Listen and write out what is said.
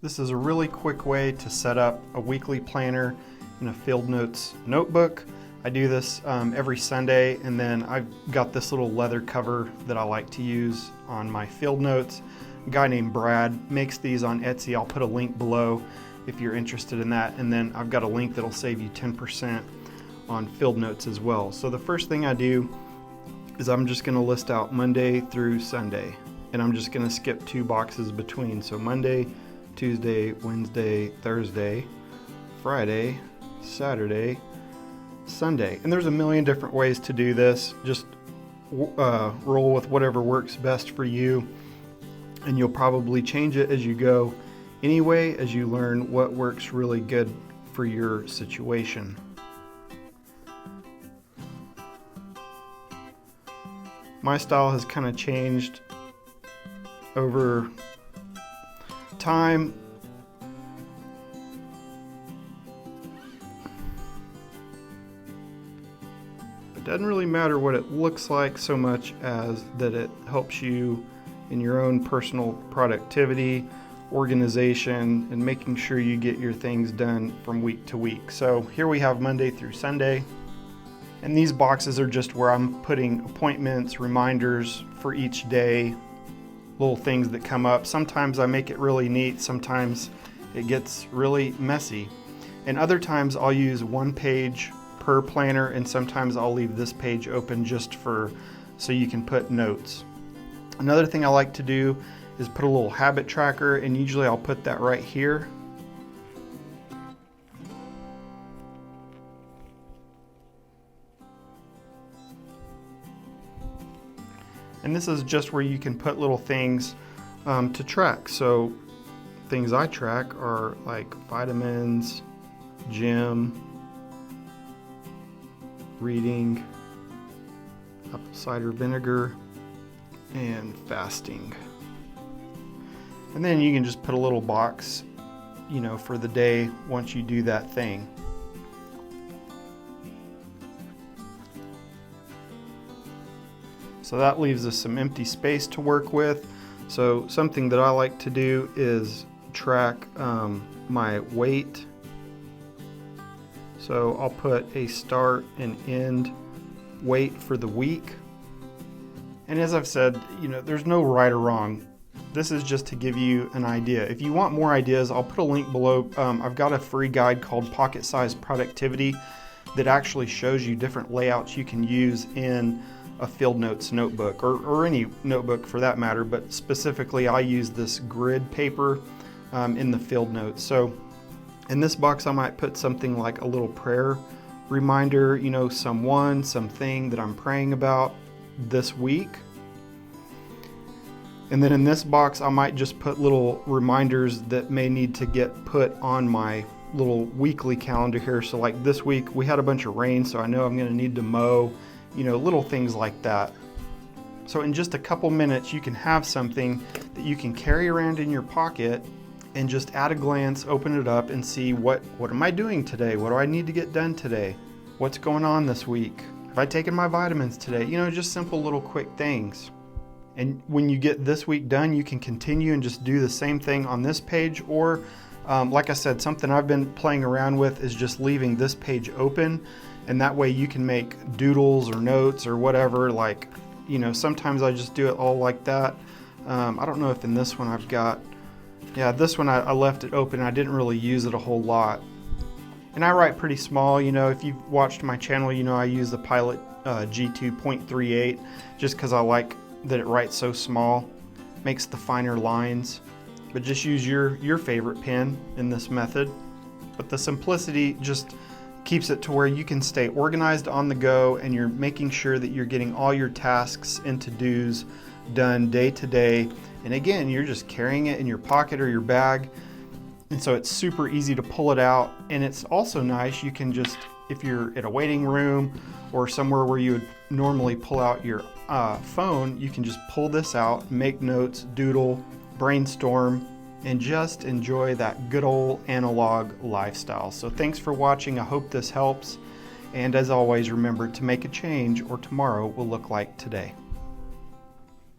This is a really quick way to set up a weekly planner in a Field Notes notebook. I do this every Sunday, and then I've got this little leather cover that I like to use on my Field Notes. A guy named Brad makes these on Etsy. I'll put a link below if you're interested in that, and then I've got a link that'll save you 10% on Field Notes as well. So the first thing I do is I'm just going to list out Monday through Sunday, and I'm just going to skip 2 boxes between. So Monday, Tuesday, Wednesday, Thursday, Friday, Saturday, Sunday. And there's a million different ways to do this. Just roll with whatever works best for you, and you'll probably change it as you go anyway, as you learn what works really good for your situation. My style has kind of changed over time. It doesn't really matter what it looks like so much as that it helps you in your own personal productivity, organization, and making sure you get your things done from week to week. So here we have Monday through Sunday, and these boxes are just where I'm putting appointments, reminders for each day, little things that come up. Sometimes I make it really neat, sometimes it gets really messy, and other times I'll use 1 page per planner, and sometimes I'll leave this page open just so you can put notes. Another thing I like to do is put a little habit tracker, and usually I'll put that right here. And this is just where you can put little things to track. So things I track are like vitamins, gym, reading, apple cider vinegar, and fasting. And then you can just put a little box, for the day once you do that thing. So that leaves us some empty space to work with. So something that I like to do is track my weight. So I'll put a start and end weight for the week. And as I've said, there's no right or wrong. This is just to give you an idea. If you want more ideas, I'll put a link below. I've got a free guide called Pocket Size Productivity that actually shows you different layouts you can use in a Field Notes notebook, or any notebook for that matter, but specifically I use this grid paper in the Field Notes. So in this box I might put something like a little prayer reminder, something that I'm praying about this week. And then in this box I might just put little reminders that may need to get put on my little weekly calendar here. So like this week we had a bunch of rain, so I know I'm going to need to mow, little things like that. So in just a couple minutes you can have something that you can carry around in your pocket and just at a glance open it up and see what am I doing today? What do I need to get done today? What's going on this week? Have I taken my vitamins today? Just simple little quick things. And when you get this week done, you can continue and just do the same thing on this page, or like I said, something I've been playing around with is just leaving this page open, and that way you can make doodles or notes or whatever. Like, sometimes I just do it all like that. I don't know if in this one I've got, this one I left it open. I didn't really use it a whole lot. And I write pretty small. If you've watched my channel, I use the Pilot G2.38 just because I like that it writes so small, makes the finer lines. But just use your favorite pen in this method. But the simplicity just keeps it to where you can stay organized on the go, and you're making sure that you're getting all your tasks and to-dos done day to day. And again, you're just carrying it in your pocket or your bag, and so it's super easy to pull it out. And it's also nice, you can just, if you're at a waiting room or somewhere where you would normally pull out your phone, you can just pull this out, make notes, doodle, brainstorm, and just enjoy that good old analog lifestyle. So thanks for watching. I hope this helps. And as always, remember to make a change, or tomorrow will look like today.